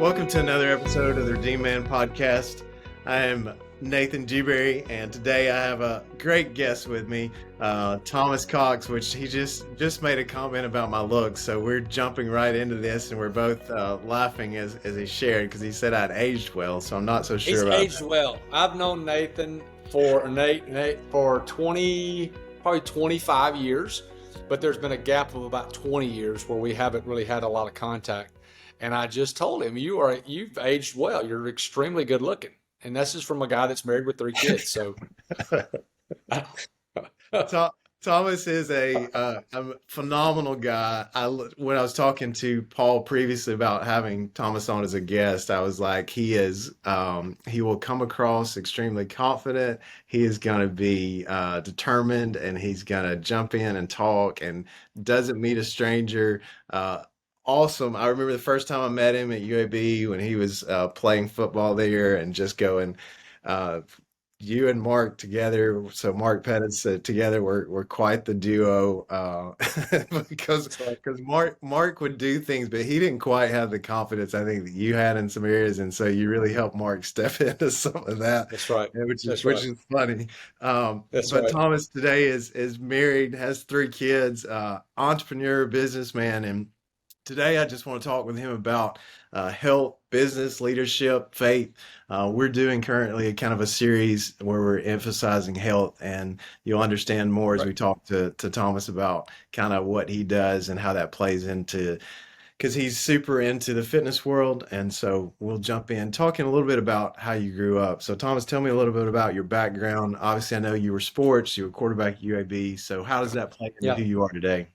Welcome to another episode of the Redeemed Man podcast. I am Nate Dewberry, and today I have a great guest with me, Thomas Cox, which he just made a comment about my looks. So we're jumping right into this, and we're both laughing as he shared, because he said I'd aged well. So I'm not so sure He's about aged that. well. I've known Nate for 20, probably 25 years, but there's been a gap of about 20 years where we haven't really had a lot of contact. And I just told him, you've aged well. You're extremely good looking. And this is from a guy that's married with 3 kids. So Thomas is a phenomenal guy. When I was talking to Paul previously about having Thomas on as a guest, I was like, he will come across extremely confident. He is going to be determined, and he's going to jump in and talk, and doesn't meet a stranger. Awesome. I remember the first time I met him at UAB when he was playing football there, and just going, uh, you and Mark together, so Mark Pettis together were quite the duo, because that's right. Mark would do things, but he didn't quite have the confidence I think that you had in some areas, and so you really helped Mark step into some of that, That's right. and which is That's right. funny. That's But right. Thomas today is married, has 3 kids, entrepreneur, businessman, and today, I just want to talk with him about health, business, leadership, faith. We're doing currently a kind of a series where we're emphasizing health, and you'll understand more as Right. we talk to Thomas about kind of what he does and how that plays into, because he's super into the fitness world. And so we'll jump in talking a little bit about how you grew up. So, Thomas, tell me a little bit about your background. Obviously, I know you were sports, you were quarterback at UAB. So, how does that play into Yeah. who you are today?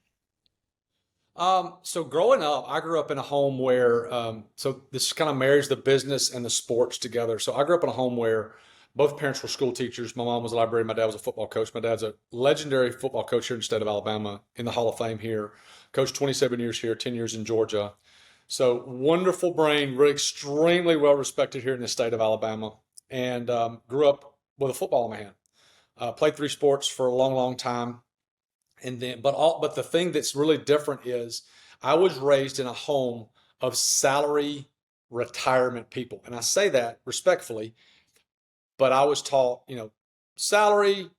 So growing up, I grew up in a home where, so this kind of marries the business and the sports together. So I grew up in a home where both parents were school teachers. My mom was a librarian. My dad was a football coach. My dad's a legendary football coach here in the state of Alabama, in the Hall of Fame here. Coached 27 years here, 10 years in Georgia. So wonderful brain, really extremely well respected here in the state of Alabama. And grew up with a football in my hand. Played 3 sports for a long, long time. And then, but the thing that's really different is I was raised in a home of salary retirement people. And I say that respectfully, but I was taught, salary,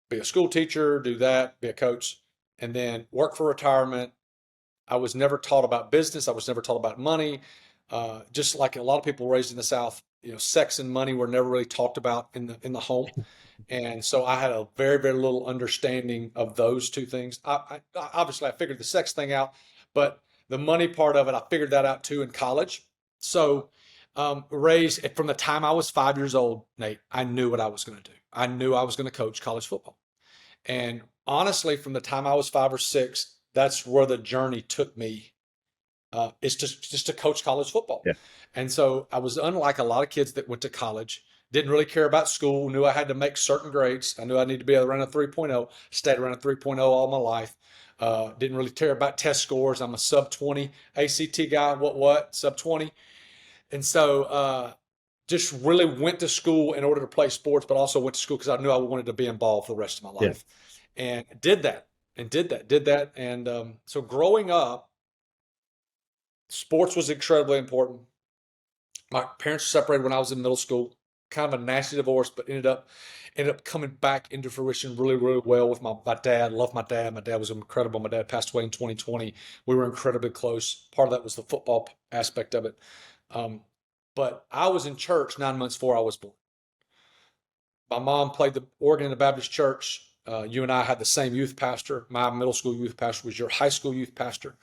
be a school teacher, do that, be a coach, and then work for retirement. I was never taught about business. I was never taught about money. Just like a lot of people raised in the South, sex and money were never really talked about in the home. And so I had a very, very little understanding of those two things. Obviously I figured the sex thing out, but the money part of it, I figured that out too in college. So raised from the time I was 5 years old, Nate, I knew what I was going to do. I knew I was going to coach college football. And honestly, from the time I was 5 or 6, that's where the journey took me, is just to coach college football. Yeah. And so I was unlike a lot of kids that went to college, didn't really care about school, knew I had to make certain grades. I knew I needed to be around a 3.0, stayed around a 3.0 all my life. Didn't really care about test scores. I'm a sub 20 ACT guy. What? Sub 20. And so just really went to school in order to play sports, but also went to school because I knew I wanted to be involved for the rest of my Yeah. life. And did that and did that. And so growing up, sports was incredibly important. My parents separated when I was in middle school, kind of a nasty divorce, but ended up coming back into fruition really, really well with my dad. Loved my dad. My dad was incredible. My dad passed away in 2020. We were incredibly close. Part of that was the football aspect of it. Um, but I was in church 9 months before I was born. My mom played the organ in the Baptist church. You and I had the same youth pastor. My middle school youth pastor was your high school youth pastor.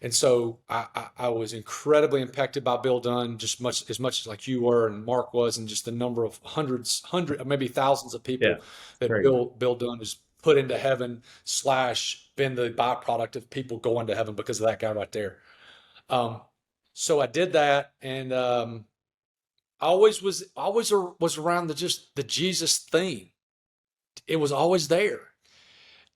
And so I was incredibly impacted by Bill Dunn, just as much as like you were and Mark was, and just the number of hundred, maybe thousands of Yeah. people that Great. Bill Dunn has put into heaven slash been the byproduct of people going to heaven because of that guy right there. Um, so I did that, and I always was around the Jesus theme. It was always there.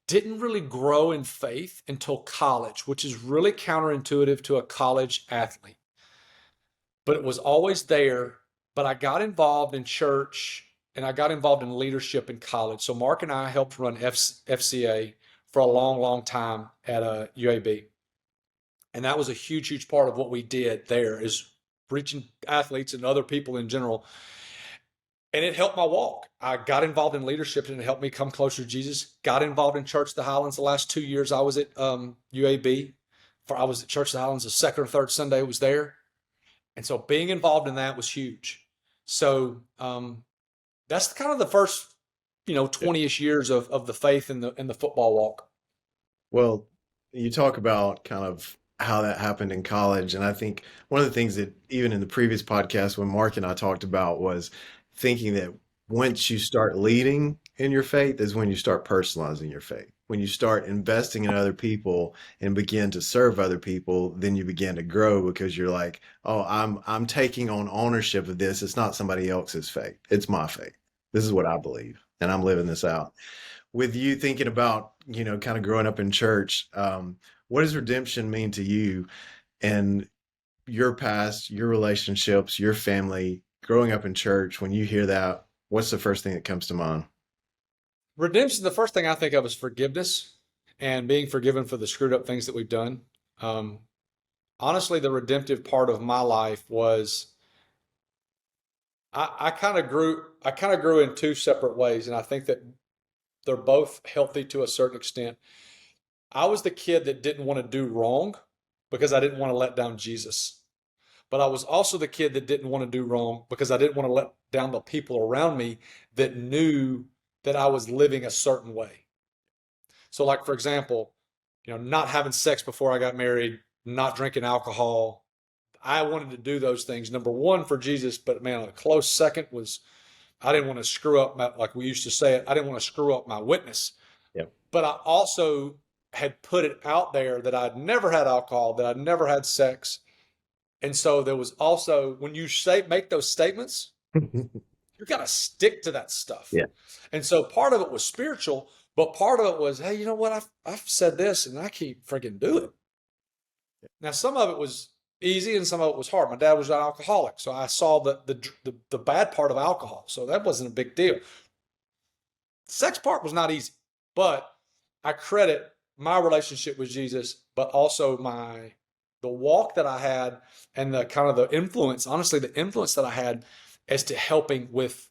Didn't really grow in faith until college, which is really counterintuitive to a college athlete. But it was always there. But I got involved in church and I got involved in leadership in college. So Mark and I helped run FCA for a long, long time at UAB. And that was a huge, huge part of what we did there is reaching athletes and other people in general. And it helped my walk. I got involved in leadership and it helped me come closer to Jesus. Got involved in Church of the Highlands the last 2 years. I was at UAB. I was at Church of the Highlands the second or third Sunday I was there. And so being involved in that was huge. So that's kind of the first, 20-ish years of the faith in the football walk. Well, you talk about kind of how that happened in college, and I think one of the things that even in the previous podcast when Mark and I talked about was thinking that once you start leading in your faith is when you start personalizing your faith. When you start investing in other people and begin to serve other people, then you begin to grow because you're like, oh, I'm taking on ownership of this. It's not somebody else's faith. It's my faith. This is what I believe, and I'm living this out. With you thinking about, kind of growing up in church, what does redemption mean to you and your past, your relationships, your family, growing up in church? When you hear that, what's the first thing that comes to mind? Redemption, the first thing I think of is forgiveness and being forgiven for the screwed up things that we've done. Um, Honestly, the redemptive part of my life was I kind of grew in two separate ways, and I think that they're both healthy to a certain extent. I was the kid that didn't want to do wrong because I didn't want to let down Jesus. But I was also the kid that didn't want to do wrong because I didn't want to let down the people around me that knew that I was living a certain way. So, like, for example, not having sex before I got married, not drinking alcohol. I wanted to do those things, number one, for Jesus, but man, a close second was I didn't want to screw up like we used to say it, I didn't want to screw up my witness. Yep. But I also had put it out there that I'd never had alcohol, that I'd never had sex. And so there was also, when you make those statements, you got to stick to that stuff. Yeah. And so part of it was spiritual, but part of it was, hey, you know what? I've said this and I keep freaking doing it. Now, some of it was easy and some of it was hard. My dad was an alcoholic, so I saw the bad part of alcohol. So that wasn't a big deal. The sex part was not easy, but I credit my relationship with Jesus, but also the walk that I had and the kind of the influence, honestly, the influence that I had as to helping with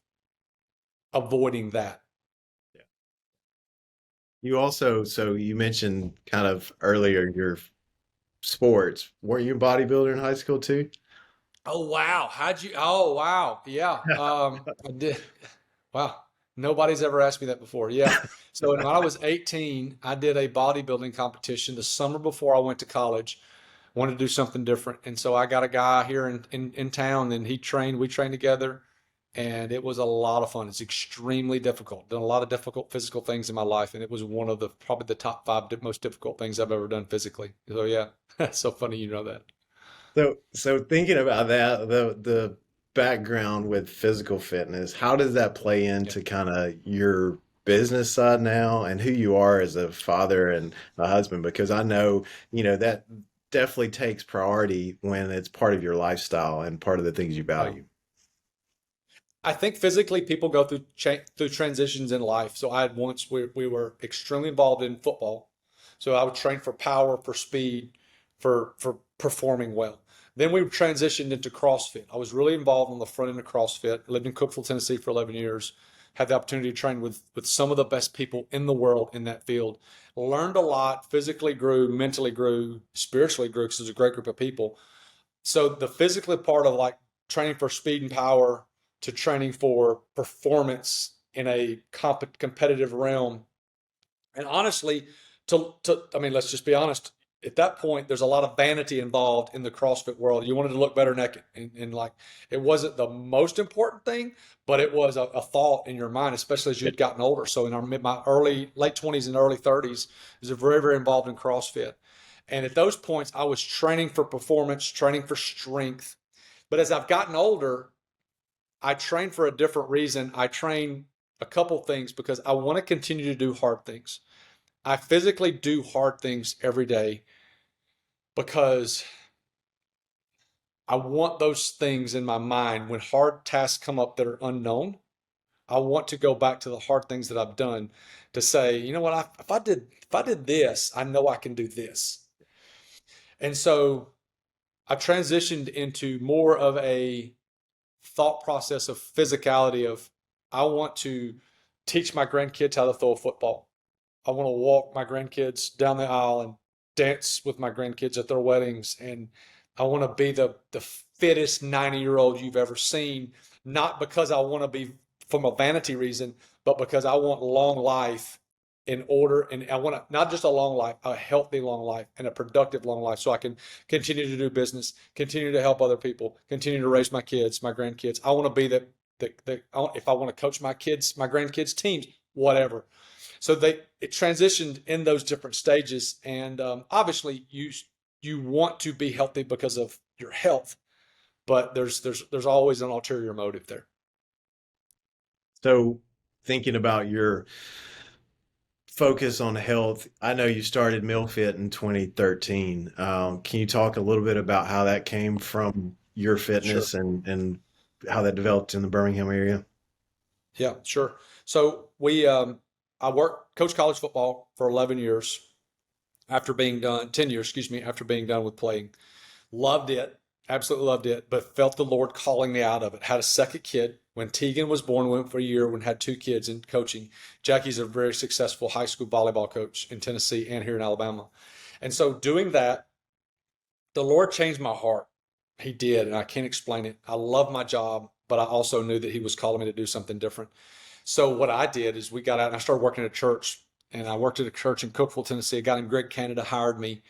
avoiding that. Yeah. So you mentioned kind of earlier your sports. Were you a bodybuilder in high school too? Oh wow. Oh wow. Yeah. I did. Wow. Nobody's ever asked me that before. Yeah. So when I was 18, I did a bodybuilding competition the summer before I went to college. Wanted to do something different. And so I got a guy here in town and we trained together and it was a lot of fun. It's extremely difficult. Done a lot of difficult physical things in my life. And it was one of probably the top five most difficult things I've ever done physically. So yeah, that's so funny. You know that. So thinking about that, the background with physical fitness, how does that play Yeah. into kind of your business side now and who you are as a father and a husband? Because I know, that definitely takes priority when it's part of your lifestyle and part of the things you Yeah. value. I think physically people go through transitions in life. So I had once we were extremely involved in football. So I would train for power, for speed, for performing well. Then we transitioned into CrossFit. I was really involved on the front end of CrossFit. I lived in Cookeville, Tennessee for 11 years. Had the opportunity to train with some of the best people in the world in that field. Learned a lot, physically grew, mentally grew, spiritually grew because it was a great group of people. So the physically part of like training for speed and power to training for performance in a competitive realm. And honestly, I mean, let's just be honest. At that point, there's a lot of vanity involved in the CrossFit world. You wanted to look better naked, and like it wasn't the most important thing, but it was a thought in your mind, especially as Yeah. you'd gotten older. So in my late 20s and early 30s, I was very, very involved in CrossFit. And at those points, I was training for performance, training for strength. But as I've gotten older, I train for a different reason. I train a couple things because I want to continue to do hard things. I physically do hard things every day because I want those things in my mind when hard tasks come up that are unknown. I want to go back to the hard things that I've done to say, you know what, if I did this, I know I can do this. And so I transitioned into more of a thought process of physicality of I want to teach my grandkids how to throw a football. I want to walk my grandkids down the aisle and dance with my grandkids at their weddings. And I want to be the fittest 90-year-old you've ever seen, not because I want to be from a vanity reason, but because I want long life in order. And I want to, not just a long life, a healthy long life and a productive long life so I can continue to do business, continue to help other people, continue to raise my kids, my grandkids. I want to be if I want to coach my kids, my grandkids teams, whatever. So it transitioned in those different stages, and obviously you want to be healthy because of your health, but there's always an ulterior motive there. So thinking about your focus on health, I know you started MilFit in 2013. Can you talk a little bit about how that came from your Sure. fitness and how that developed in the Birmingham area? Yeah, sure. So I worked, coached college football for 11 years after being done, 10 years, excuse me, after being done with playing. Loved it, absolutely loved it, but felt the Lord calling me out of it. Had a second kid when Tegan was born. Went for a year when had two kids in coaching. Jackie's a very successful high school volleyball coach in Tennessee and here in Alabama. And so doing that, the Lord changed my heart. He did, and I can't explain it. I love my job, but I also knew that He was calling me to do something different. So what I did is we got out and I started working at a church, and I worked at a church in Cookeville, Tennessee. A guy named Greg Canada hired me,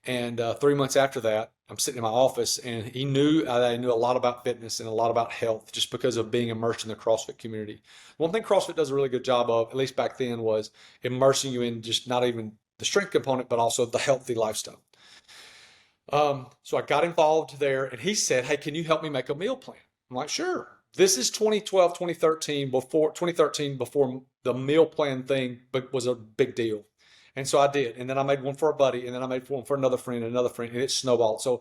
and 3 months after that, I'm sitting in my office, and he knew that I knew a lot about fitness and a lot about health just because of being immersed in the CrossFit community. One thing CrossFit does a really good job of, at least back then, was immersing you in just not even the strength component, but also the healthy lifestyle. So I got involved there, and he said, "Hey, can you help me make a meal plan?" I'm like, "Sure." This is 2012, 2013, before the meal plan thing was a big deal. And so I did. And then I made one for a buddy, and then I made one for another friend, and it snowballed. So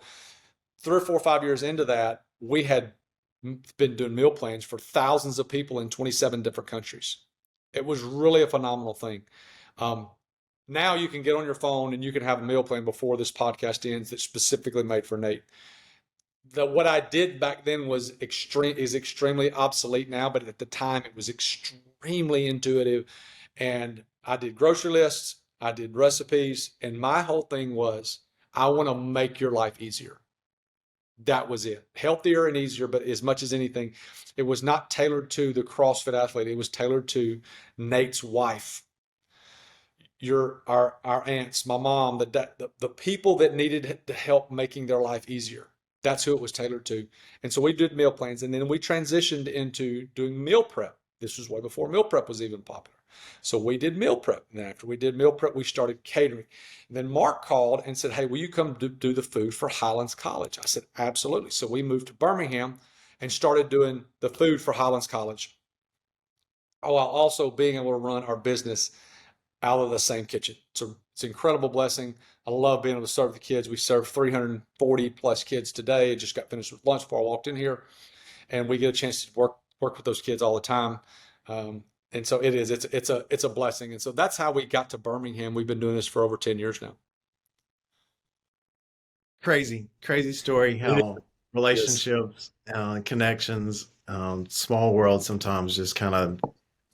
3 or 4 5 years into that, we had been doing meal plans for thousands of people in 27 different countries. It was really a phenomenal thing. Um, Now you can get on your phone and you can have a meal plan before this podcast ends that's specifically made for Nate. What I did back then was extremely obsolete now, but at the time it was extremely intuitive. And I did grocery lists, I did recipes, and my whole thing was I want to make your life easier. That was it. Healthier and easier, but as much as anything, it was not tailored to the CrossFit athlete. It was tailored to Nate's wife, our aunts, my mom, the people that needed the help making their life easier. That's who it was tailored to. And so we did meal plans, and then we transitioned into doing meal prep. This was way before meal prep was even popular. So we did meal prep. And after we did meal prep, we started catering. And then Mark called and said, "Hey, will you come do the food for Highlands College?" I said, "Absolutely." So we moved to Birmingham and started doing the food for Highlands College, while also being able to run our business out of the same kitchen. So it's an incredible blessing. I love being able to serve the kids. We serve 340 plus kids today. I just got finished with lunch before I walked in here, and we get a chance to work with those kids all the time. And so it's a blessing. And so that's how we got to Birmingham. We've been doing this for over 10 years now. Crazy, crazy story It how is. relationships, connections, small world sometimes just kind of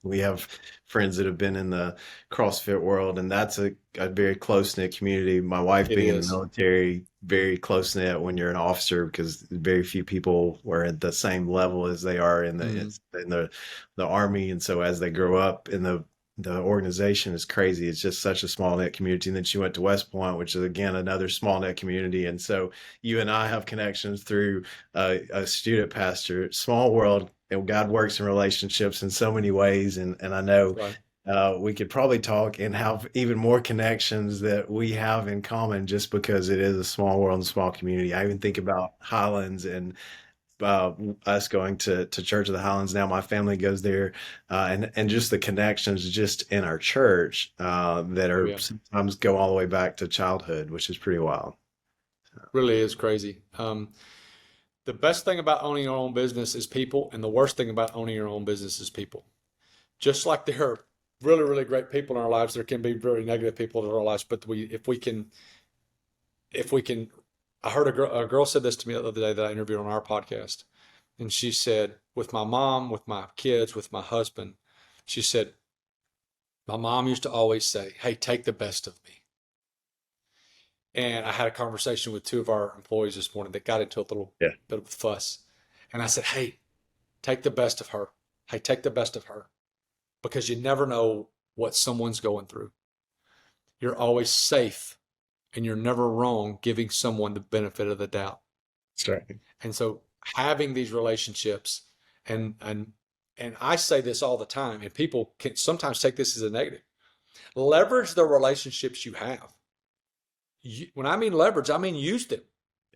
we have friends that have been in the CrossFit world, and that's a very close knit community. My wife It being in the is. military, very close knit when you're an officer because very few people were at the same level as they are in Mhm. the army, and so as they grow up in the organization is crazy. It's just such a small knit community. And then she went to West Point, which is again another small knit community. And so you and I have connections through a student pastor. Small world, and God works in relationships in so many ways. And I know Right. we could probably talk and have even more connections that we have in common just because it is a small world and small community. I even think about Highlands and us going to Church of the Highlands now. My family goes there, and just the connections just in our church that Oh, are yeah. sometimes go all the way back to childhood, which is pretty wild. Really is crazy. The best thing about owning your own business is people, and the worst thing about owning your own business is people. Just like there are really, really great people in our lives, there can be very negative people in our lives. But if we can I heard a girl said this to me the other day that I interviewed on our podcast. And she said, with my mom, with my kids, with my husband, she said, my mom used to always say, hey, take the best of me. And I had a conversation with two of our employees this morning that got into a little Yeah. bit of a fuss. And I said, hey, take the best of her. Hey, take the best of her, because you never know what someone's going through. You're always safe and you're never wrong giving someone the benefit of the doubt. That's right. And so having these relationships, and I say this all the time, and people can sometimes take this as a negative. Leverage the relationships you have. When I mean leverage, I mean use them.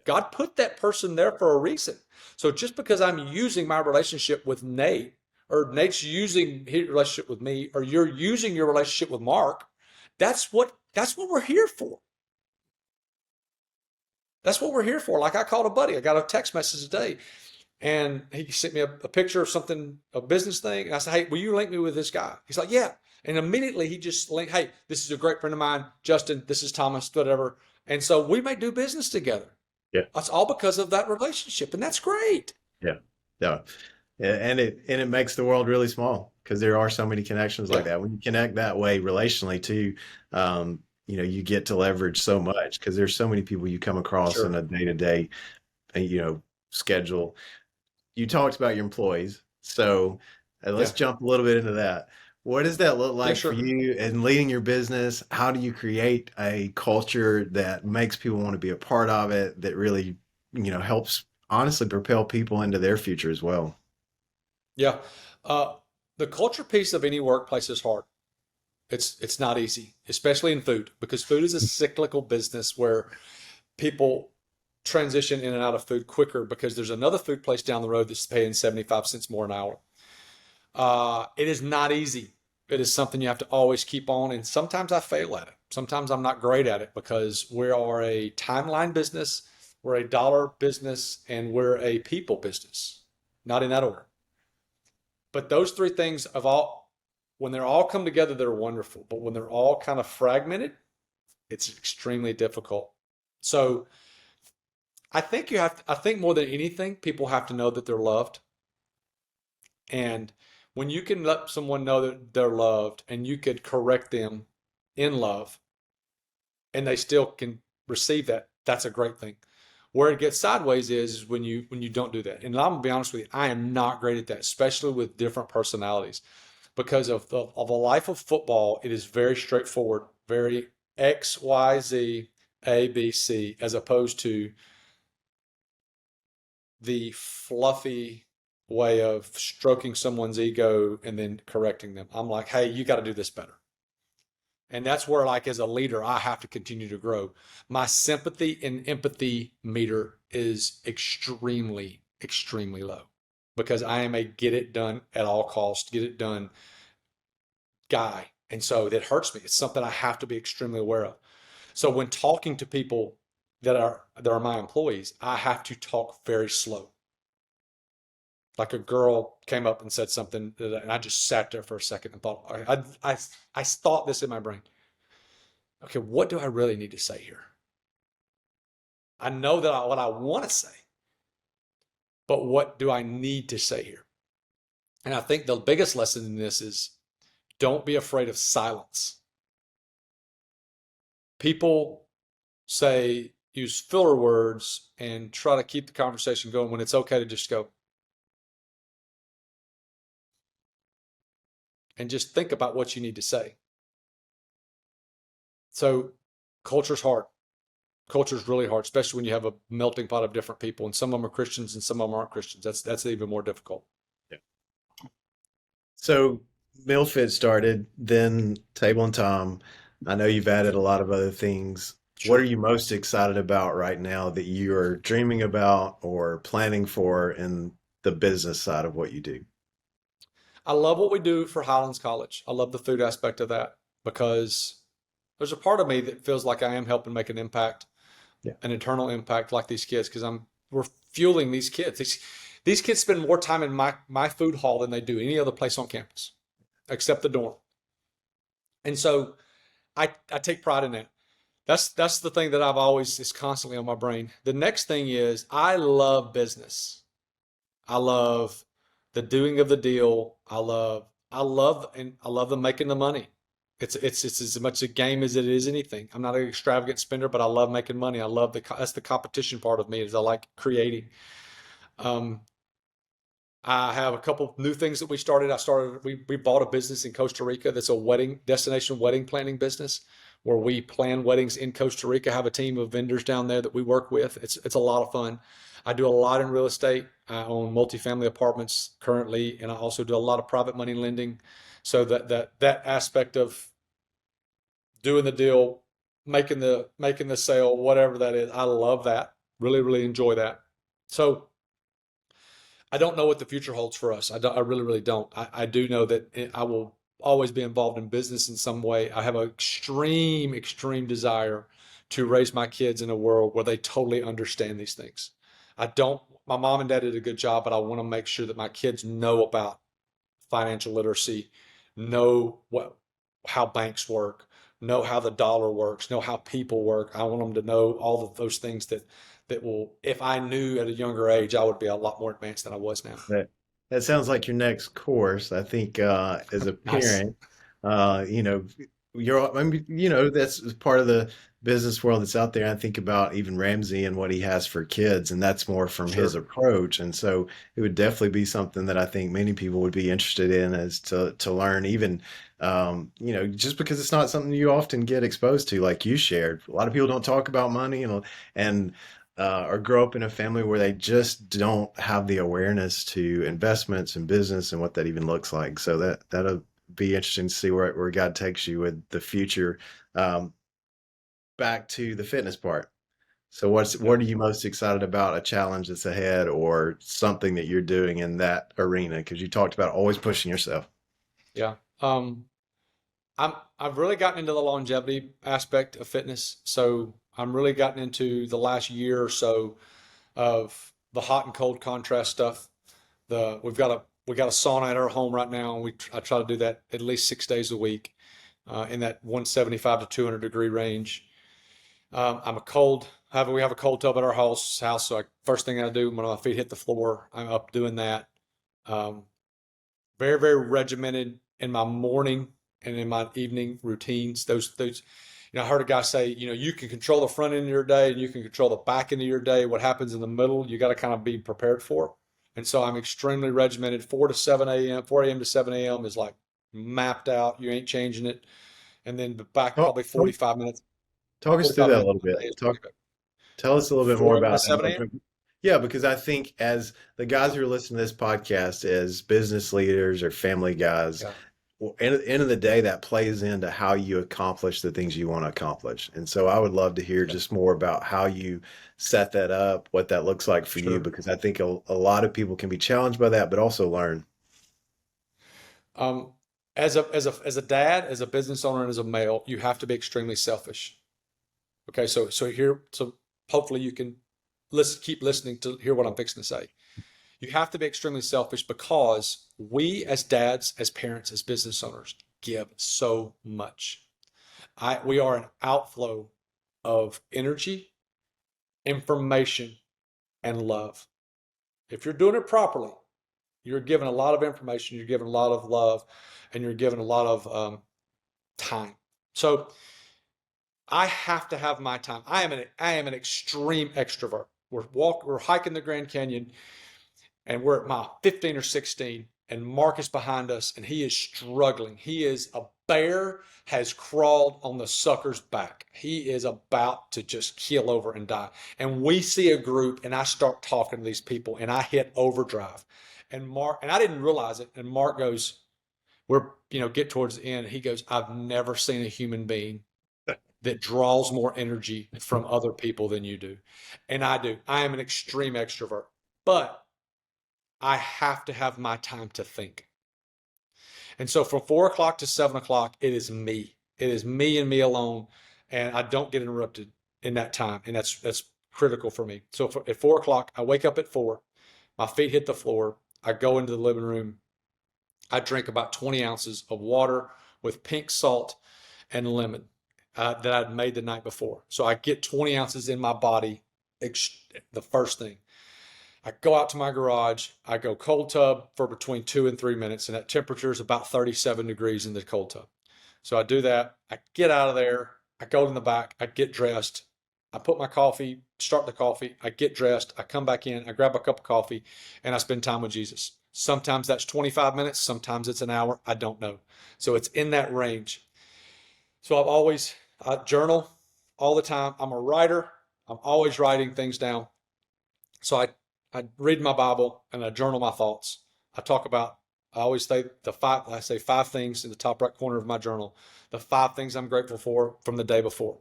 God put that person there for a reason. So just because I'm using my relationship with Nate, or Nate's using his relationship with me, or you're using your relationship with Mark, that's what we're here for. That's what we're here for. Like I called a buddy. I got a text message today, and he sent me a picture of something, a business thing. And I said, hey, will you link me with this guy? He's like, yeah. And immediately he just linked, hey, this is a great friend of mine, Justin. This is Thomas, whatever. And so we may do business together. Yeah. That's all because of that relationship. And that's great. Yeah. Yeah. And it makes the world really small, because there are so many connections like that. When you connect that way relationally too, you get to leverage so much, because there's so many people you come across in a day-to-day, schedule. You talked about your employees, so let's jump a little bit into that. What does that look like for you in leading your business? How do you create a culture that makes people want to be a part of it, that really, helps honestly propel people into their future as well? Yeah. The culture piece of any workplace is hard. It's not easy, especially in food, because food is a cyclical business where people transition in and out of food quicker because there's another food place down the road that's paying 75 cents more an hour. It is not easy. It is something you have to always keep on. And sometimes I fail at it. Sometimes I'm not great at it, because we are a timeline business, we're a dollar business, and we're a people business. Not in that order. But those three things when they're all come together, they're wonderful. But when they're all kind of fragmented, it's extremely difficult. So I think more than anything, people have to know that they're loved. And when you can let someone know that they're loved, and you could correct them in love, and they still can receive that, that's a great thing. Where it gets sideways is when you don't do that. And I'm gonna be honest with you, I am not great at that, especially with different personalities, because of a life of football. It is very straightforward, very X, Y, Z, A, B, C, as opposed to the fluffy way of stroking someone's ego and then correcting them. I'm like, hey, you got to do this better. And that's where, like, as a leader, I have to continue to grow. My sympathy and empathy meter is extremely, extremely low, because I am a get it done at all costs, get it done guy. And so that hurts me. It's something I have to be extremely aware of. So when talking to people that are my employees, I have to talk very slow. Like a girl came up and said something, and I just sat there for a second and thought, I thought this in my brain. Okay, what do I really need to say here? I know that what I want to say, but what do I need to say here? And I think the biggest lesson in this is, don't be afraid of silence. People use filler words and try to keep the conversation going when it's okay to just go. And just think about what you need to say. So culture's hard. Culture's really hard, especially when you have a melting pot of different people, and some of them are Christians and some of them aren't Christians. That's even more difficult. Yeah. So MilFit started, then Table and Tom. I know you've added a lot of other things. Sure. What are you most excited about right now that you are dreaming about or planning for in the business side of what you do? I love what we do for Highlands College. I love the food aspect of that, because there's a part of me that feels like I am helping make an impact, an eternal impact, like these kids, because we're fueling these kids. These kids spend more time in my food hall than they do any other place on campus, except the dorm. And so I take pride in that. That's the thing that I've always is constantly on my brain. The next thing is I love business. I love the doing of the deal. I love the making the money. It's as much a game as it is anything. I'm not an extravagant spender, but I love making money. I love that's the competition part of me is I like creating. Um, I have a couple new things that we started. We bought a business in Costa Rica that's a destination wedding planning business where we plan weddings in Costa Rica, have a team of vendors down there that we work with. It's a lot of fun. I do a lot in real estate. I own multifamily apartments currently, and I also do a lot of private money lending. So that aspect of doing the deal, making the sale, whatever that is, I love that. Really, really enjoy that. So I don't know what the future holds for us. I really, really don't. I do know that I will always be involved in business in some way. I have an extreme, extreme desire to raise my kids in a world where they totally understand these things. I don't, my mom and dad did a good job, but I want to make sure that my kids know about financial literacy, know how banks work, know how the dollar works, know how people work. I want them to know all of those things that will, if I knew at a younger age, I would be a lot more advanced than I was now. That that sounds like your next course. I think as a Nice. parent, you know, I mean, that's part of the business world that's out there. I think about even Ramsey and what he has for kids, and that's more from his Sure. approach. And so it would definitely be something that I think many people would be interested in as to learn, even just because it's not something you often get exposed to, like you shared. A lot of people don't talk about money and or grow up in a family where they just don't have the awareness to investments and business and what that even looks like. So that'll be interesting to see where God takes you with the future. Um, Back to the fitness part. So what Yep. are you most excited about? A challenge that's ahead or something that you're doing in that arena? Because you talked about always pushing yourself. Yeah. I've really gotten into the longevity aspect of fitness. So I'm really gotten into the last year or so of the hot and cold contrast stuff. We got a sauna at our home right now, and I try to do that at least 6 days a week, in that 175 to 200 degree range. We have a cold tub at our house. So first thing I do when my feet hit the floor, I'm up doing that. Um, very, very regimented in my morning and in my evening routines. I heard a guy say, you can control the front end of your day and you can control the back end of your day. What happens in the middle, you got to kind of be prepared for. And so I'm extremely regimented. 4 a.m. to 7 a.m. is like mapped out. You ain't changing it. And then the back Talk, probably talk, 45 minutes, talk us through 45 that a minutes little of the day bit. is pretty good. Tell us a little bit more 4 a.m. to about 7 a.m. that. Yeah, because I think as the guys who are listening to this podcast, as business leaders or family guys, Yeah, well, at the end of the day, that plays into how you accomplish the things you want to accomplish. And so I would love to hear yeah, just more about how you set that up, what that looks like for you, sure. because I think a lot of people can be challenged by that, but also learn. Um, as a dad, as a business owner, and as a male, you have to be extremely selfish. Okay, so hopefully you can keep listening to hear what I'm fixing to say. You have to be extremely selfish because we as dads, as parents, as business owners give so much. We are an outflow of energy, information, and love. If you're doing it properly, you're giving a lot of information, you're giving a lot of love, and you're giving a lot of time. So I have to have my time. I am an extreme extrovert. We're hiking the Grand Canyon, and we're at mile 15 or 16, and Mark is behind us, and he is struggling. He is a bear has crawled on the sucker's back. He is about to just keel over and die. And we see a group, and I start talking to these people, and I hit overdrive. And I didn't realize it. And Mark goes, get towards the end. He goes, I've never seen a human being that draws more energy from other people than you do. And I do. I am an extreme extrovert, but I have to have my time to think. And so from 4 o'clock to 7 o'clock, it is me. It is me and me alone. And I don't get interrupted in that time. And that's critical for me. So at 4 o'clock, I wake up at 4, my feet hit the floor. I go into the living room. I drink about 20 ounces of water with pink salt and lemon. that I'd made the night before. So I get 20 ounces in my body, the first thing. I go out to my garage. I go cold tub for between 2 and 3 minutes, and that temperature is about 37 degrees in the cold tub. So I do that. I get out of there. I go in the back. I get dressed. I put my coffee, start the coffee. I get dressed. I come back in. I grab a cup of coffee, and I spend time with Jesus. Sometimes that's 25 minutes. Sometimes it's an hour. I don't know. So it's in that range. So I journal all the time. I'm a writer. I'm always writing things down. So I read my Bible and I journal my thoughts. I always say I say 5 things in the top right corner of my journal, the 5 things I'm grateful for from the day before.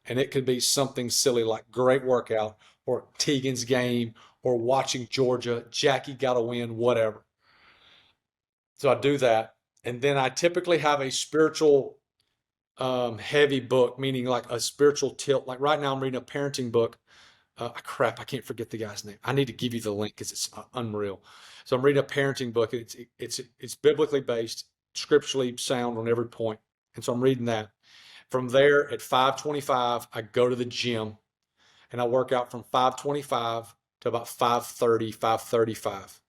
And it could be something silly like great workout or Tegan's game or watching Georgia, Jackie got a win, whatever. So I do that. And then I typically have a spiritual heavy book, meaning like a spiritual tilt. Like right now I'm reading a parenting book. Crap, I can't forget the guy's name. I need to give you the link because it's unreal. So I'm reading a parenting book. It's biblically based, scripturally sound on every point. And so I'm reading that. From there at 5:25, I go to the gym and I work out from 5:25 to about 5:30, 5:35.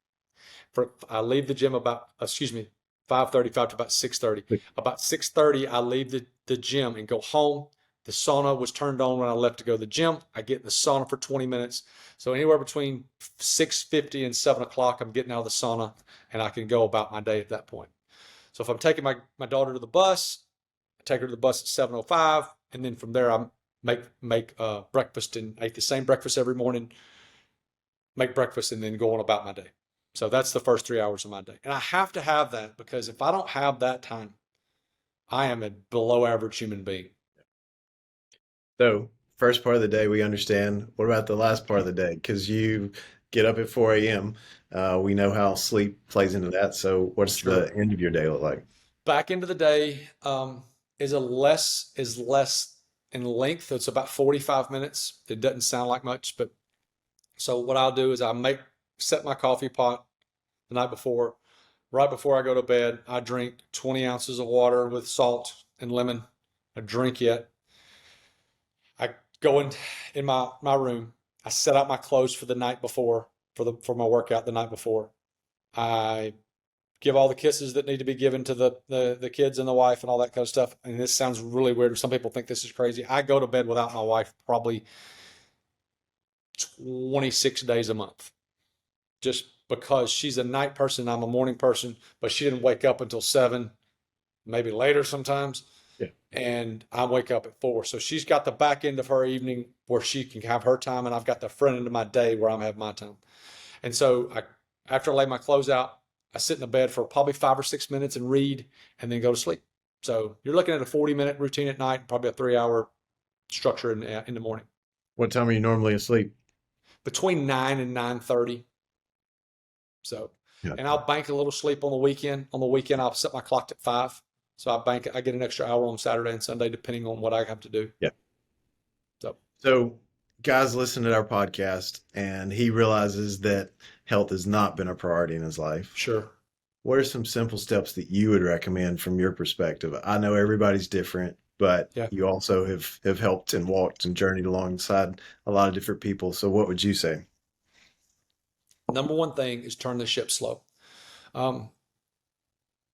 I leave the gym 5:35 to about 6:30. About 6:30, I leave the gym and go home. The sauna was turned on when I left to go to the gym. I get in the sauna for 20 minutes. So anywhere between 6:50 and 7 o'clock, I'm getting out of the sauna and I can go about my day at that point. So if I'm taking my daughter to the bus, I take her to the bus at 7:05. And then from there, I make breakfast and ate the same breakfast every morning, make breakfast and then go on about my day. So that's the first 3 hours of my day. And I have to have that because if I don't have that time, I am a below average human being. So, first part of the day, we understand. What about the last part of the day? Because you get up at 4 a.m. We know how sleep plays into that. So, what's the Sure. end of your day look like? Back into the day is less in length. It's about 45 minutes. It doesn't sound like much, but so what I'll do is set my coffee pot the night before. Right before I go to bed, I drink 20 ounces of water with salt and lemon. I drink it. I go in my room. I set out my clothes for the night before for my workout the night before. I give all the kisses that need to be given to the kids and the wife and all that kind of stuff. And this sounds really weird. Some people think this is crazy. I go to bed without my wife probably 26 days a month, just because she's a night person. I'm a morning person, but she didn't wake up until 7, maybe later sometimes. Yeah. And I wake up at 4. So she's got the back end of her evening where she can have her time, and I've got the front end of my day where I'm having my time. And so after I lay my clothes out, I sit in the bed for probably 5 or 6 minutes and read and then go to sleep. So you're looking at a 40-minute routine at night, probably a 3-hour structure in the morning. What time are you normally asleep? Between 9 and 9:30. So, Yeah. and I'll bank a little sleep on the weekend. On the weekend, I'll set my clock at 5. So I get an extra hour on Saturday and Sunday, depending on what I have to do. Yeah. So, So, guys listen to our podcast and he realizes that health has not been a priority in his life. sure. What are some simple steps that you would recommend from your perspective? I know everybody's different, but Yeah. you also have helped and walked and journeyed alongside a lot of different people. So what would you say? Number one thing is turn the ship slow. You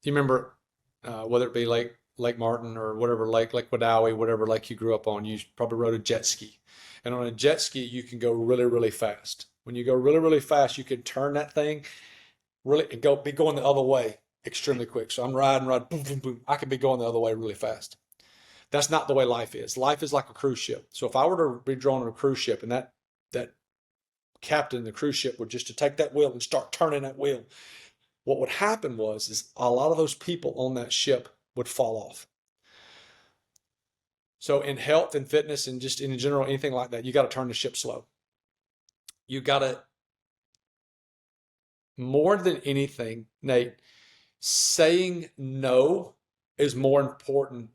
remember, whether it be Lake Martin or whatever Lake Wadawi, whatever lake you grew up on, you probably rode a jet ski. And on a jet ski, you can go really, really fast. When you go really, really fast, you can turn that thing really and be going the other way extremely quick. So I'm riding, boom, boom, boom. I could be going the other way really fast. That's not the way life is. Life is like a cruise ship. So if I were to be drawn on a cruise ship and that captain of the cruise ship were just to take that wheel and start turning that wheel, what would happen is a lot of those people on that ship would fall off. So in health and fitness and just in general, anything like that, you got to turn the ship slow. You got to, more than anything, Nate, saying no is more important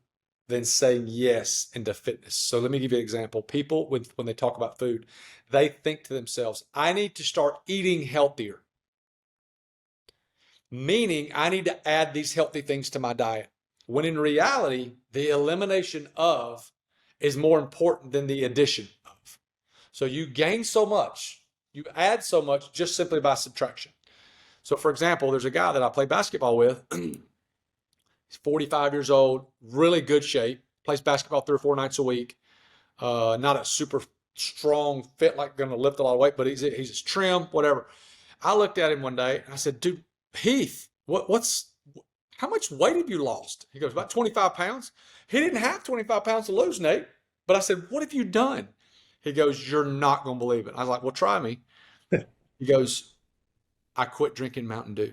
than saying yes into fitness. So let me give you an example. People, when they talk about food, they think to themselves, I need to start eating healthier. Meaning I need to add these healthy things to my diet. When in reality, the elimination of is more important than the addition of. So you gain so much, you add so much just simply by subtraction. So, for example, there's a guy that I play basketball with. He's 45 years old, really good shape, plays basketball 3 or 4 nights a week. Not a super strong fit, like going to lift a lot of weight, but he's trim, whatever. I looked at him one day and I said, dude, Heath, how much weight have you lost? He goes, about 25 pounds. He didn't have 25 pounds to lose, Nate. But I said, what have you done? He goes, you're not going to believe it. I was like, well, try me. He goes, I quit drinking Mountain Dew.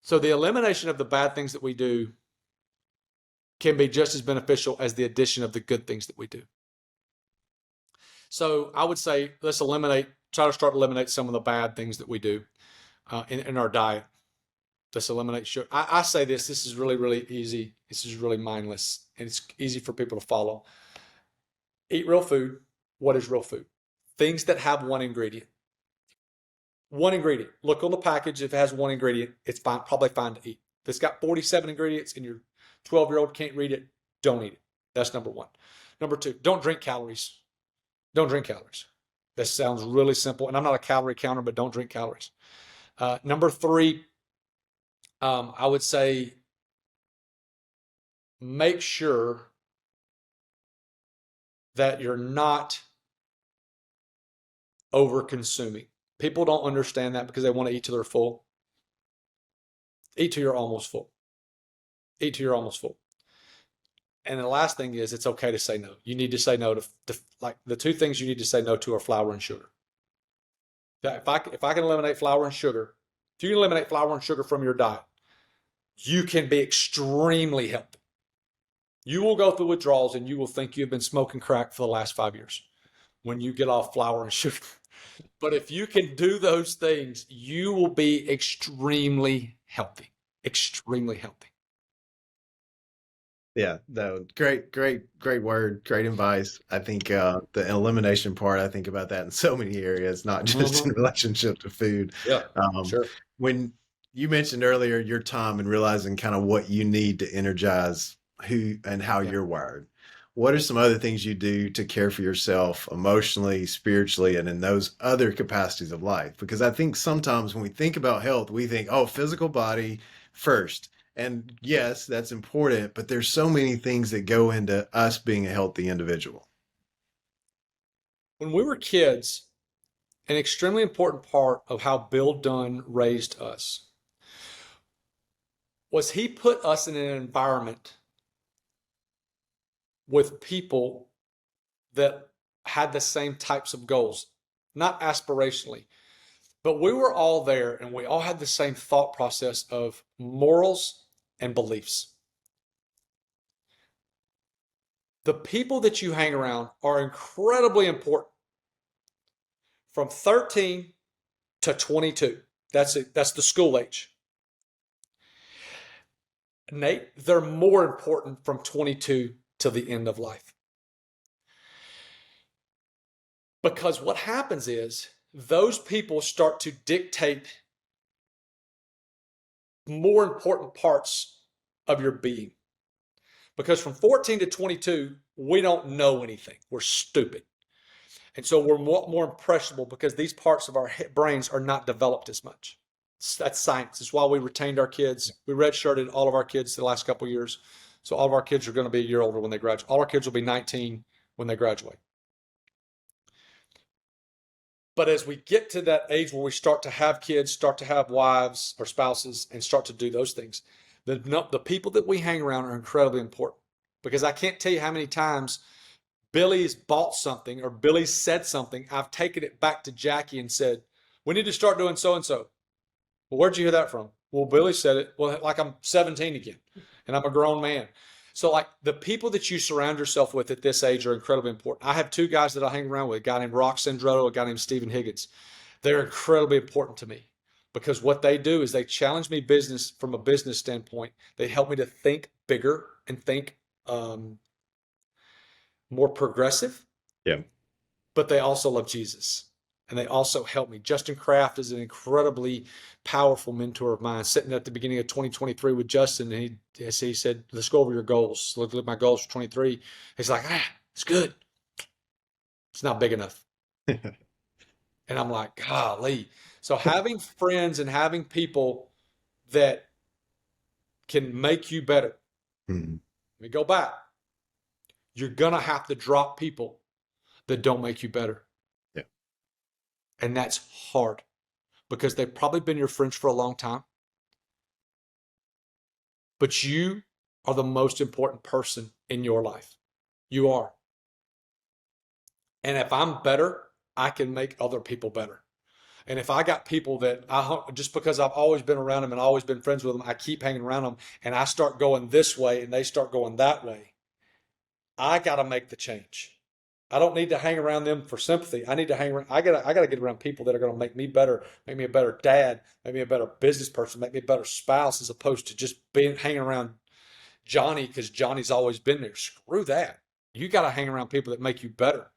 So the elimination of the bad things that we do can be just as beneficial as the addition of the good things that we do. So I would say let's try to start eliminate some of the bad things that we do in our diet. Let's eliminate sugar. I say this is really, really easy. This is really mindless, and it's easy for people to follow. Eat real food. What is real food? Things that have one ingredient. One ingredient. Look on the package. If it has one ingredient, it's fine, probably fine to eat. If it's got 47 ingredients and your 12-year-old can't read it, don't eat it. That's number one. Number two, don't drink calories. Don't drink calories. This sounds really simple, and I'm not a calorie counter, but don't drink calories. Number three, I would say make sure that you're not over-consuming. People don't understand that because they want to eat till they're full. Eat till you're almost full. Eat till you're almost full. And the last thing is, it's okay to say no. You need to say no to like the two things you need to say no to are flour and sugar. If I can eliminate flour and sugar, if you can eliminate flour and sugar from your diet, you can be extremely healthy. You will go through withdrawals and you will think you've been smoking crack for the last 5 years when you get off flour and sugar. But if you can do those things, you will be extremely healthy. Extremely healthy. Yeah, no, great word, great advice. I think the elimination part, I think about that in so many areas, not just in Mm-hmm. relationship to food. Yeah, Um, sure. when you mentioned earlier your time and realizing kind of what you need to energize who and how Yeah. you're wired, what are some other things you do to care for yourself emotionally, spiritually, and in those other capacities of life? Because I think sometimes when we think about health, we think, oh, physical body first. And yes, that's important, but there's so many things that go into us being a healthy individual. When we were kids, an extremely important part of how Bill Dunn raised us was he put us in an environment with people that had the same types of goals, not aspirationally, but we were all there and we all had the same thought process of morals and beliefs. The people that you hang around are incredibly important from 13 to 22. That's it. That's the school age. Nate, they're more important from 22 to the end of life. Because what happens is those people start to dictate more important parts of your being. Because from 14 to 22, we don't know anything. We're stupid. And so we're more impressionable because these parts of our brains are not developed as much. That's science. It's why we retained our kids. We redshirted all of our kids the last couple of years. So all of our kids are going to be a year older when they graduate. All our kids will be 19 when they graduate. But as we get to that age where we start to have kids, start to have wives or spouses, and start to do those things, the people that we hang around are incredibly important. Because I can't tell you how many times Billy's bought something or Billy said something. I've taken it back to Jackie and said, we need to start doing so-and-so. Well, where'd you hear that from? Well, Billy said it. Well, like I'm 17 again and I'm a grown man. So like the people that you surround yourself with at this age are incredibly important. I have two guys that I hang around with, a guy named Rock Sandrotto, a guy named Stephen Higgins. They're incredibly important to me because what they do is they challenge me business from a business standpoint. They help me to think bigger and think more progressive. Yeah. But they also love Jesus. and they also help me. Justin Kraft is an incredibly powerful mentor of mine. Sitting at the beginning of 2023 with Justin, and he said, "Let's go over your goals. Look at my goals for 23." He's like, it's good. It's not big enough. And I'm like, golly. So having friends and having people that can make you better. Mhm. Let me go back. You're going to have to drop people that don't make you better. Yeah. And that's hard because they've probably been your friends for a long time. But you are the most important person in your life. You are. And if I'm better, I can make other people better. And if I got people that just because I've always been around them and always been friends with them, I keep hanging around them and I start going this way and they start going that way, I got to make the change. I don't need to hang around them for sympathy. I need to hang around. I gotta get around people that are going to make me better, make me a better dad, make me a better business person, make me a better spouse, as opposed to just hanging around Johnny because Johnny's always been there. Screw that. You got to hang around people that make you better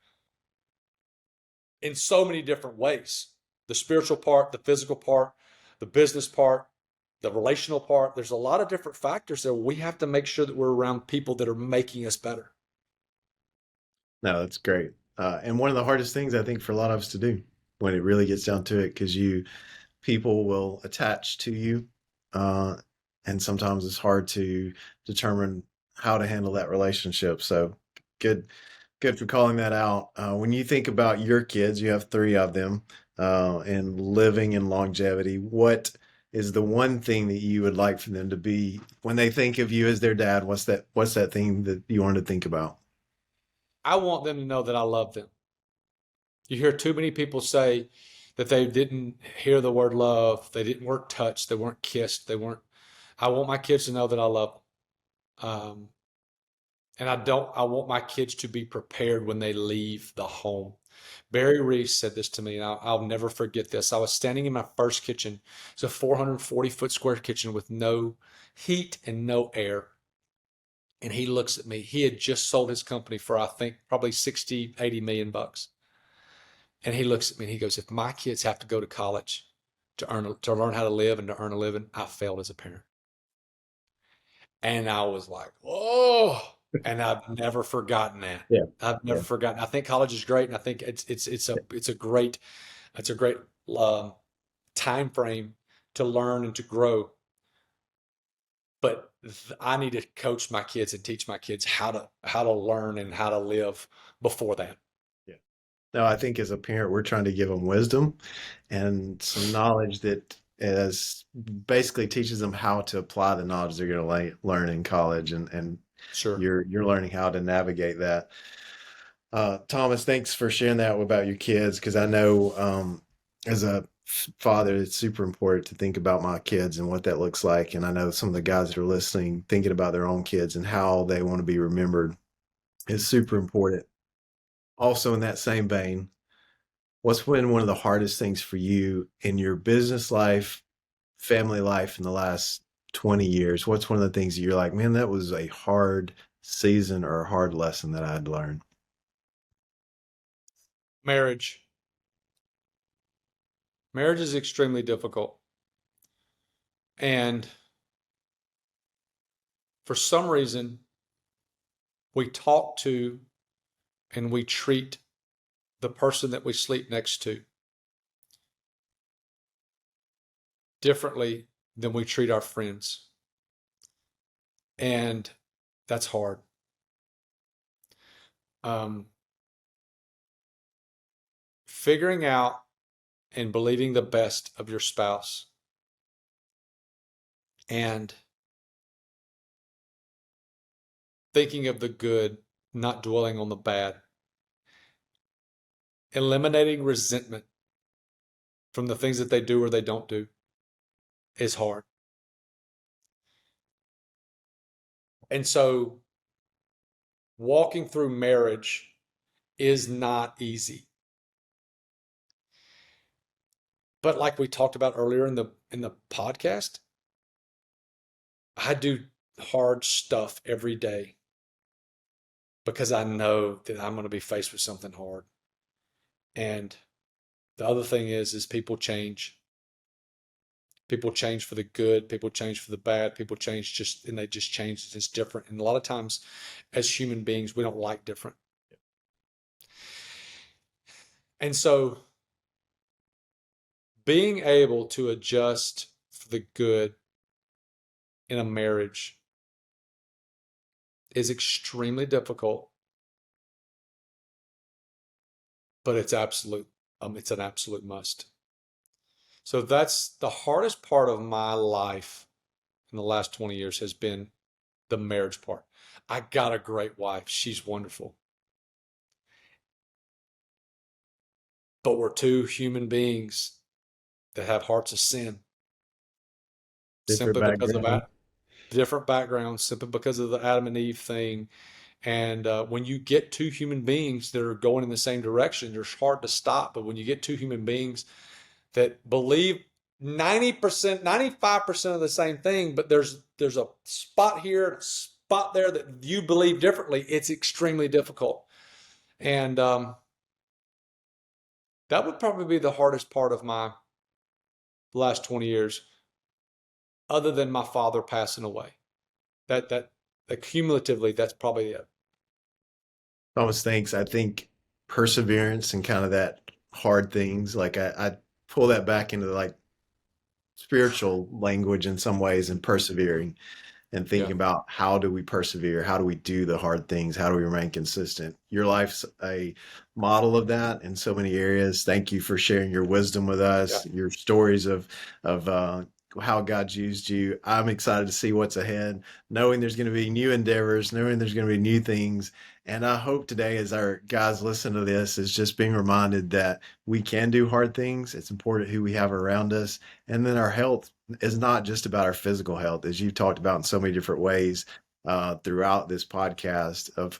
in so many different ways. The spiritual part, the physical part, the business part, the relational part. There's a lot of different factors there. We have to make sure that we're around people that are making us better. No, that's great. And one of the hardest things I think for a lot of us to do when it really gets down to it, because people will attach to you, uh, and sometimes it's hard to determine how to handle that relationship. So good, good for calling that out. When you think about your kids, you have three of them, and living in longevity. What is the one thing that you would like for them to be when they think of you as their dad? What's that thing that you want to think about? I want them to know that I love them. You hear too many people say that they didn't hear the word love, they didn't weren't touched, they weren't kissed, they weren't. I want my kids to know that I love them. And I want my kids to be prepared when they leave the home. Barry Reese said this to me, and I'll never forget this. I was standing in my first kitchen. It's a 440-foot square kitchen with no heat and no air. And he looks at me. He had just sold his company for, I think, probably 60, 80 million bucks. And he looks at me and he goes, if my kids have to go to college to learn how to live and to earn a living, I failed as a parent. And I was like, oh, and I've never forgotten that. Yeah, I've never yeah. forgotten. I think college is great, and I think it's a great um, time frame to learn and to grow. But I need to coach my kids and teach my kids how to learn and how to live before that. Yeah. No, I think as a parent, we're trying to give them wisdom and some knowledge that is basically teaches them how to apply the knowledge they're going to learn in college, and Sure. you're learning how to navigate that. Thomas, thanks for sharing that about your kids, because I know as a father, it's super important to think about my kids and what that looks like. And I know some of the guys that are listening, thinking about their own kids and how they want to be remembered is super important. Also, in that same vein, what's been one of the hardest things for you in your business life, family life in the last 20 years? What's one of the things that you're like, man, that was a hard season or a hard lesson that I had learned? Marriage. Marriage is extremely difficult. And for some reason, we talk to and we treat the person that we sleep next to differently than we treat our friends. And that's hard. Um, Figuring out and believing the best of your spouse and thinking of the good, not dwelling on the bad, eliminating resentment from the things that they do or they don't do is hard. And so walking through marriage is not easy. But like we talked about earlier in the podcast, I do hard stuff every day because I know that I'm going to be faced with something hard. And The other thing is people change. People change for the good. People change for the bad. People change and they just change. It's different. And a lot of times as human beings, we don't like different. And so being able to adjust for the good in a marriage is extremely difficult, but it's an absolute must. So that's the hardest part of my life in the last 20 years has been the marriage part. I got a great wife. She's wonderful. But we're two human beings that have hearts of sin. Different Simply because of background. that, different backgrounds, simply because of the Adam and Eve thing. And when you get two human beings that are going in the same direction, it's hard to stop. But when you get two human beings that believe 90%, 95% of the same thing, but there's a spot here, a spot there that you believe differently, it's extremely difficult. And that would probably be the hardest part of my last 20 years, other than my father passing away. That cumulatively, that's probably it. Thomas, thanks. I think perseverance and kind of that hard things, like I pull that back into like spiritual language in some ways and persevering and Yeah. thinking about how do we persevere? How do we do the hard things? How do we remain consistent? Your life's a model of that in so many areas. Thank you for sharing your wisdom with Yeah. us, your stories of how God's used you. I'm excited to see what's ahead, knowing there's going to be new endeavors, knowing there's going to be new things. And I hope today, as our guys listen to this, is just being reminded that we can do hard things. It's important who we have around us. And then our health is not just about our physical health, as you've talked about in so many different ways throughout this podcast of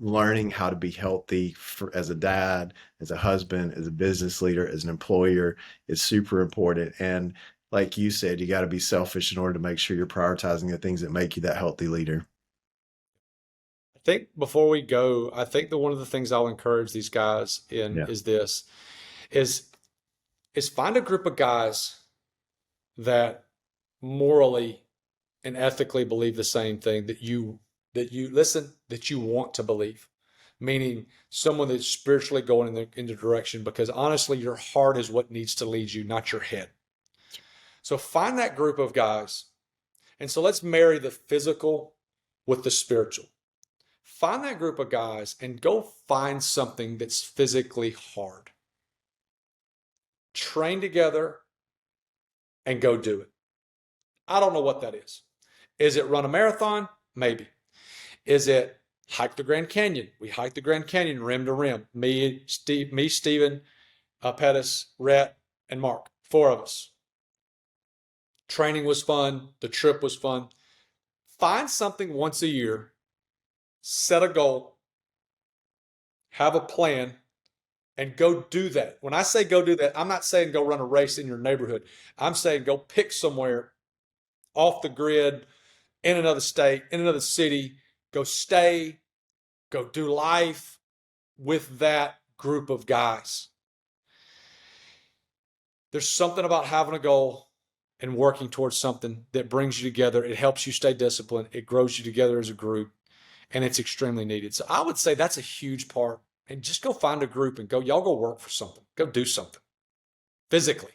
learning how to be healthy as a dad, as a husband, as a business leader, as an employer is super important. And like you said, you got to be selfish in order to make sure you're prioritizing the things that make you that healthy leader. I think before we go, I think that one of the things I'll encourage these guys in Yeah. is this is find a group of guys that morally and ethically believe the same thing that you that you want to believe, meaning someone that's spiritually going in the direction, because honestly your heart is what needs to lead you, not your head. So find that group of guys, and so let's marry the physical with the spiritual. Find that group of guys and go find something that's physically hard. Train together and go do it. I don't know what that is. Is it run a marathon? Maybe. Is it hike the Grand Canyon? We hiked the Grand Canyon rim to rim. Me, Steven, Pettis, Rhett, and Mark. 4 of us. Training was fun. The trip was fun. Find something once a year. Set a goal. Have a plan. And go do that. When I say go do that, I'm not saying go run a race in your neighborhood. I'm saying go pick somewhere off the grid, in another state, in another city. Go stay, go do life with that group of guys. There's something about having a goal and working towards something that brings you together. It helps you stay disciplined. It grows you together as a group, and it's extremely needed. So I would say that's a huge part. And just go find a group and y'all go work for something. Go do something physically.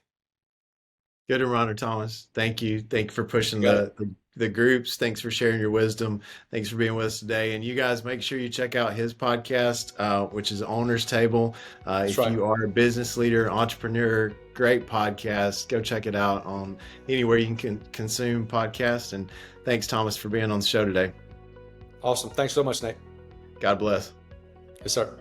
Good reminder, Thomas. Thank you. Thank you for pushing You got it. the groups. Thanks for sharing your wisdom. Thanks for being with us today. And you guys make sure you check out his podcast, which is Owner's Table. That's If right. you are a business leader, entrepreneur, great podcast. Go check it out on anywhere you can consume podcasts. And thanks, Thomas, for being on the show today. Awesome. Thanks so much, Nate. God bless. Yes, sir.